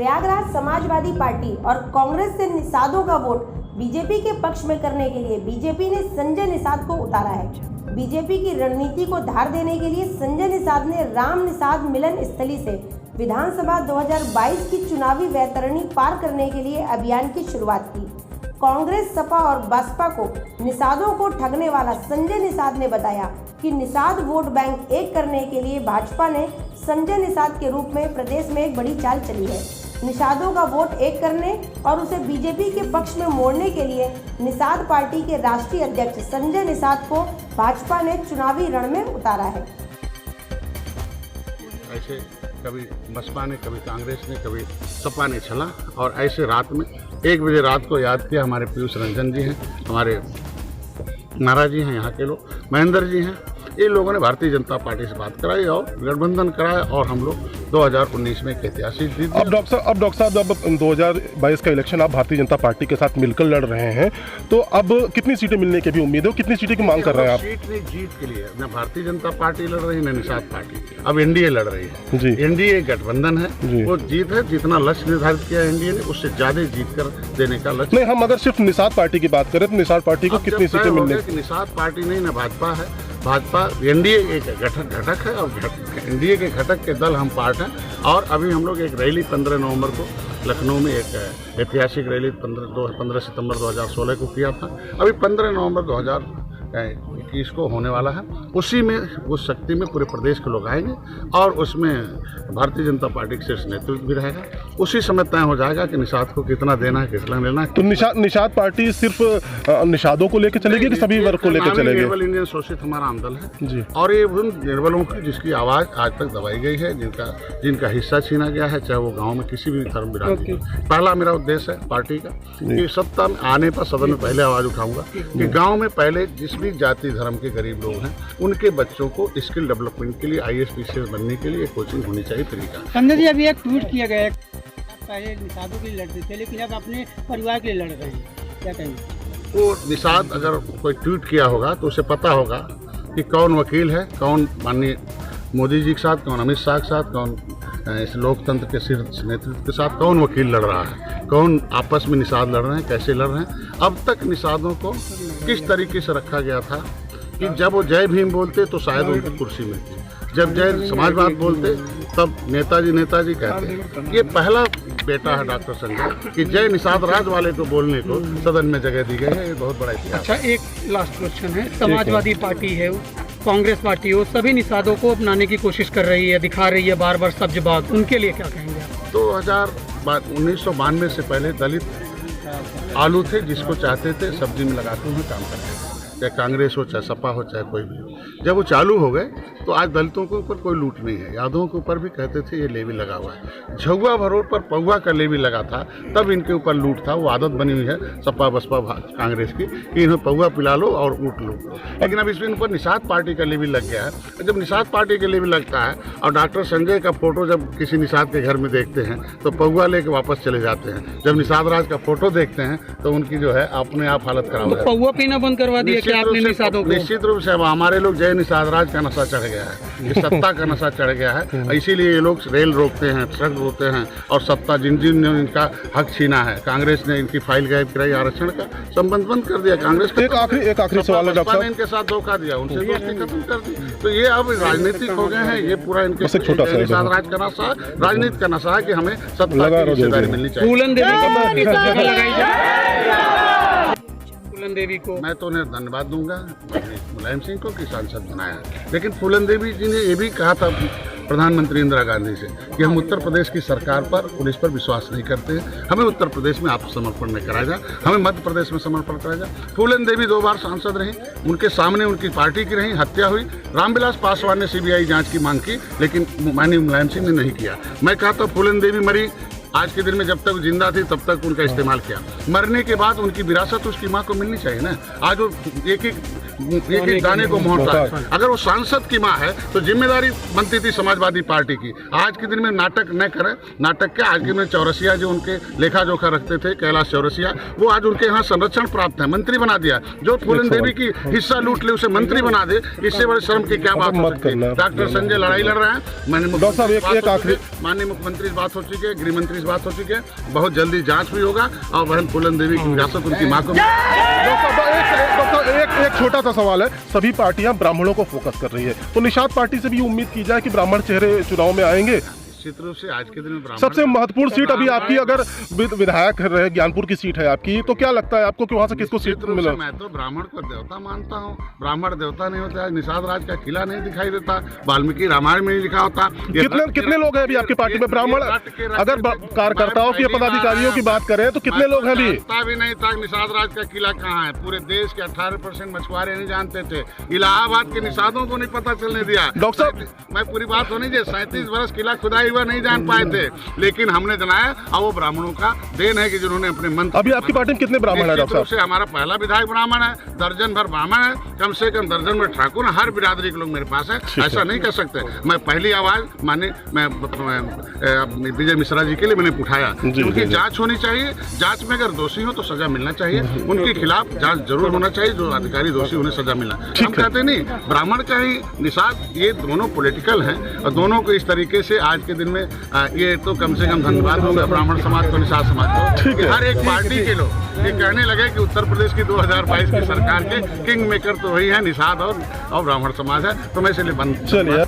Prayagraj Samajwadi party और कांग्रेस से निषादों का वोट बीजेपी के पक्ष में करने के लिए बीजेपी ने संजय निषाद को उतारा है। बीजेपी की रणनीति को धार देने के लिए संजय निषाद ने राम निषाद मिलन स्थली से विधानसभा 2022 की चुनावी वैतरणी पार करने के लिए अभियान की शुरुआत की। कांग्रेस, सपा और बसपा को निषादों को ठगने वाला संजय निषाद ने बताया कि निषाद वोट बैंक एक करने के लिए भाजपा ने संजय निषाद के रूप में प्रदेश में एक बड़ी चाल चली है। निषादों का वोट एक करने और उसे बीजेपी के पक्ष में मोड़ने के लिए निषाद पार्टी के राष्ट्रीय अध्यक्ष संजय निषाद को भाजपा ने चुनावी रण में उतारा है। ऐसे कभी बसपा ने, कभी कांग्रेस ने, कभी सपा ने चला और ऐसे रात में 1 बजे रात को याद किया। हमारे पीयूष रंजन जी हैं, हमारे महाराज जी हैं, यहाँ के लोग महेंद्र जी हैं, इन लोगों ने भारतीय जनता पार्टी से बात कराई और गठबंधन कराया और हम लोग 2019 में एक ऐतिहासिक जीत। अब डॉक्टर साहब अब 2022 का इलेक्शन आप भारतीय जनता पार्टी के साथ मिलकर लड़ रहे हैं, तो अब कितनी सीटें मिलने की भी उम्मीद है, कितनी सीटें की मांग कर रहे हैं आप? सीट नहीं, जीत के लिए न भारतीय जनता पार्टी लड़ रही है न निषाद पार्टी, अब एनडीए लड़ रही है जी। एनडीए गठबंधन है, वो जीत है। जितना लक्ष्य निर्धारित किया एनडीए ने उससे ज्यादा जीत कर देने का लक्ष्य। नहीं, हम अगर सिर्फ निषाद पार्टी की बात करें तो निषाद पार्टी को कितनी सीटें मिलने? निषाद पार्टी नहीं, न भाजपा है, भाजपा एनडीए एक घटक है और एनडीए के घटक के दल हम पार्ट हैं। और अभी हम लोग एक रैली 15 नवंबर को लखनऊ में एक ऐतिहासिक रैली 15 सितंबर 2016 को किया था। अभी 15 नवंबर 2021 को होने वाला है। उसी में उस शक्ति में पूरे प्रदेश के लोग आएंगे और उसमें भारतीय जनता पार्टी का शीर्ष नेतृत्व भी रहेगा। उसी समय तय हो जाएगा कि निषाद को कितना देना है, कितना लेना है। तो निषाद पार्टी सिर्फ निषादों को लेकर चलेगी कि सभी वर्ग को लेकर चलेगी? निर्बल इंडियन शोषित हमारा आंदोलन है जी। और ये उन निर्बलों की जिसकी आवाज़ आज तक दबाई गई है, जिनका हिस्सा छीना गया है, चाहे वो गाँव में किसी भी धर्म बिरादरी का। पहला मेरा उद्देश्य है पार्टी का कि सत्ता में आने पर सदन में पहले आवाज़ उठाऊंगा कि गाँव में पहले जिस भी जाति धर्म के गरीब लोग हैं उनके बच्चों को स्किल डेवलपमेंट के लिए IAS PCS बनने के लिए कोचिंग होनी चाहिए फ्री का। संजय जी, अभी एक ट्वीट किया गया है, पहले निषादों के लिए लड़ते थे लेकिन अब अपने परिवार के लिए लड़ रहे हैं, क्या कहेंगे? तो निषाद अगर कोई ट्वीट किया होगा तो उसे पता होगा कि कौन वकील है, कौन माननीय मोदी जी के साथ, कौन अमित शाह के साथ, कौन इस लोकतंत्र के शीर्ष नेतृत्व के साथ कौन वकील लड़ रहा है, कौन आपस में निषाद लड़ रहे हैं, कैसे लड़ रहे हैं। अब तक निषादों को किस तरीके से रखा गया था कि जब वो जय भीम बोलते तो शायद उनकी कुर्सी मिलती, जब जय समाजवाद बोलते तब नेताजी कहते। ये पहला बेटा है डॉक्टर संजय कि जय निषाद राज वाले को बोलने को सदन में जगह दी गई है। ये बहुत बड़ा इतिहास। अच्छा, एक लास्ट क्वेश्चन है, समाजवादी पार्टी है, कांग्रेस पार्टी हो, सभी निषादों को अपनाने की कोशिश कर रही है, दिखा रही है बार बार सब्ज बाग, उनके लिए क्या कहेंगे आप? 1992 से पहले दलित आलू थे जिसको चाहते थे सब्जी में लगाते हुए काम करते थे, चाहे कांग्रेस हो, चाहे सपा हो, चाहे कोई भी हो। जब वो चालू हो गए तो आज दलितों के ऊपर कोई लूट नहीं है। यादवों के ऊपर भी कहते थे ये लेवी लगा हुआ है। झुग्गा भरोट पर पौवा का लेवी लगा था, तब इनके ऊपर लूट था। वो आदत बनी हुई है सपा बसपा कांग्रेस की कि इन्हें पौवा पिला लो और ऊट लो। लेकिन अब इसमें ऊपर निषाद पार्टी का लेवी लग गया है। जब निषाद पार्टी का लेवी लगता है और डॉक्टर संजय का फोटो जब किसी निषाद के घर में देखते हैं तो पौवा लेके वापस चले जाते हैं। जब निषाद राज का फोटो देखते हैं तो उनकी जो है अपने आप हालत खराब है। पौवा पीना बंद करवा दिया क्या आपने निषादों को? निश्चित रूप से अब हमारे लोग जय निषाद राज का नशा चढ़ गया है, सत्ता का नशा चढ़ गया है। इसीलिए ये लोग रेल रोकते हैं, ट्रक रोकते हैं और सत्ता जिन ने इनका हक छीना है। कांग्रेस ने इनकी फाइल गायब कराई, आरक्षण का संबंध बंद कर दिया। कांग्रेस एक आखिरी सवाल है डॉक्टर साहब, इनके साथ धोखा दिया, उनसे दोस्ती खत्म कर दी। तो ये अब राजनीतिक हो गए हैं। ये पूरा इनके निषाद राज का नशा, राजनीति का नशा है कि हमें सत्ता की हिस्सेदारी मिलनी चाहिए। फूलन देवी को मैं तो उन्हें धन्यवाद दूंगा, मुलायम सिंह को कि सांसद बनाया। लेकिन फूलन देवी जी ने ये भी कहा था प्रधानमंत्री इंदिरा गांधी से कि हम उत्तर प्रदेश की सरकार पर, पुलिस पर विश्वास नहीं करते हैं, हमें उत्तर प्रदेश में आत्मसमर्पण नहीं कराया जाए, हमें मध्य प्रदेश में समर्पण कराया जाए। फूलन देवी 2 बार सांसद रहीं, उनके सामने उनकी पार्टी की रहीं, हत्या हुई। रामविलास पासवान ने CBI जांच की मांग की लेकिन माननीय मुलायम सिंह ने नहीं किया। मैं कहता हूँ फूलन देवी मरी, आज के दिन में जब तक जिंदा थी तब तक उनका इस्तेमाल किया। मरने के बाद उनकी विरासत उसकी माँ को मिलनी चाहिए ना। आज वो एक एक दाने को मोहरता है। अगर वो सांसद की माँ है तो जिम्मेदारी बनती थी समाजवादी पार्टी की। आज के दिन में नाटक न करें। नाटक क्या, आज के दिन चौरसिया जो उनके लेखा जोखा रखते थे, कैलाश चौरसिया, वो आज उनके यहाँ संरक्षण प्राप्त है, मंत्री बना दिया। जो फूलन देवी की हिस्सा लूट ले उसे मंत्री बना दे, इससे बड़े शर्म की क्या बात हो सकती है। डॉक्टर संजय लड़ाई लड़ रहे हैं, माननीय मुख्यमंत्री से बात हो चुकी है, गृह मंत्री से बात हो चुकी है, बहुत जल्दी जांच भी होगा और बहन फूलन देवी की विरासत उनकी माँ को डॉक्टर एक छोटा सा सवाल है, सभी पार्टियां ब्राह्मणों को फोकस कर रही है, तो निषाद पार्टी से भी उम्मीद की जाए कि ब्राह्मण चेहरे चुनाव में आएंगे? निश्चित रूप से आज के दिन में सबसे महत्वपूर्ण सीट अभी आपकी अगर विधायक रहे, ज्ञानपुर की सीट है आपकी, तो क्या लगता है आपको कि वहाँ से किसको सीट मिला? मैं तो ब्राह्मण को देवता मानता हूँ, ब्राह्मण देवता नहीं होता। निषाद राज का किला नहीं दिखाई देता, वाल्मीकि रामायण में नहीं लिखा होता। कितने लोग हैं अभी आपकी पार्टी में ब्राह्मण? अगर कार्यकर्ताओं की, पदाधिकारियों की बात करें तो कितने लोग हैं अभी? भी नहीं था निषाद राज का किला कहाँ है। पूरे देश के 18% मछुआरे नहीं जानते थे, इलाहाबाद के निषादों को नहीं पता चलने दिया। डॉक्टर साहब, मैं पूरी बात होनी चाहिए, 37 वर्ष किला खुदाई हुआ नहीं जान पाए थे, लेकिन हमने जनाया और वो ब्राह्मणों का देन है कि जिन्होंने अपने मन। अभी आपकी पार्टी में कितने ब्राह्मण है डॉक्टर साहब? हमारा पहला विधायक ब्राह्मण है, दर्जन भर ब्राह्मण है, कम से कम दर्जन भर ठाकुर, हर बिरादरी के लोग मेरे पास है। ऐसा नहीं कर सकते। मैं पहली आवाज माने मैं विजय मिश्रा जी के लिए मैंने उठाया, उनकी जांच होनी चाहिए, जांच में अगर दोषी हो तो सजा मिलना चाहिए, उनके खिलाफ जांच जरूर होना चाहिए, जो अधिकारी दोषी उन्हें सजा मिलना। हम कहते नहीं ब्राह्मण का ही निषाद, ये दोनों पॉलिटिकल हैं और दोनों को इस तरीके से आज के दिन में ये तो कम से कम धन्यवाद होगा ब्राह्मण समाज को, निषाद समाज को। हर एक पार्टी के लोग ये कहने लगे कि उत्तर प्रदेश की 2022 की सरकार के किंग मेकर तो वही है निषाद और ब्राह्मण समाज है, तो मैं इसलिए बंद। चलिए।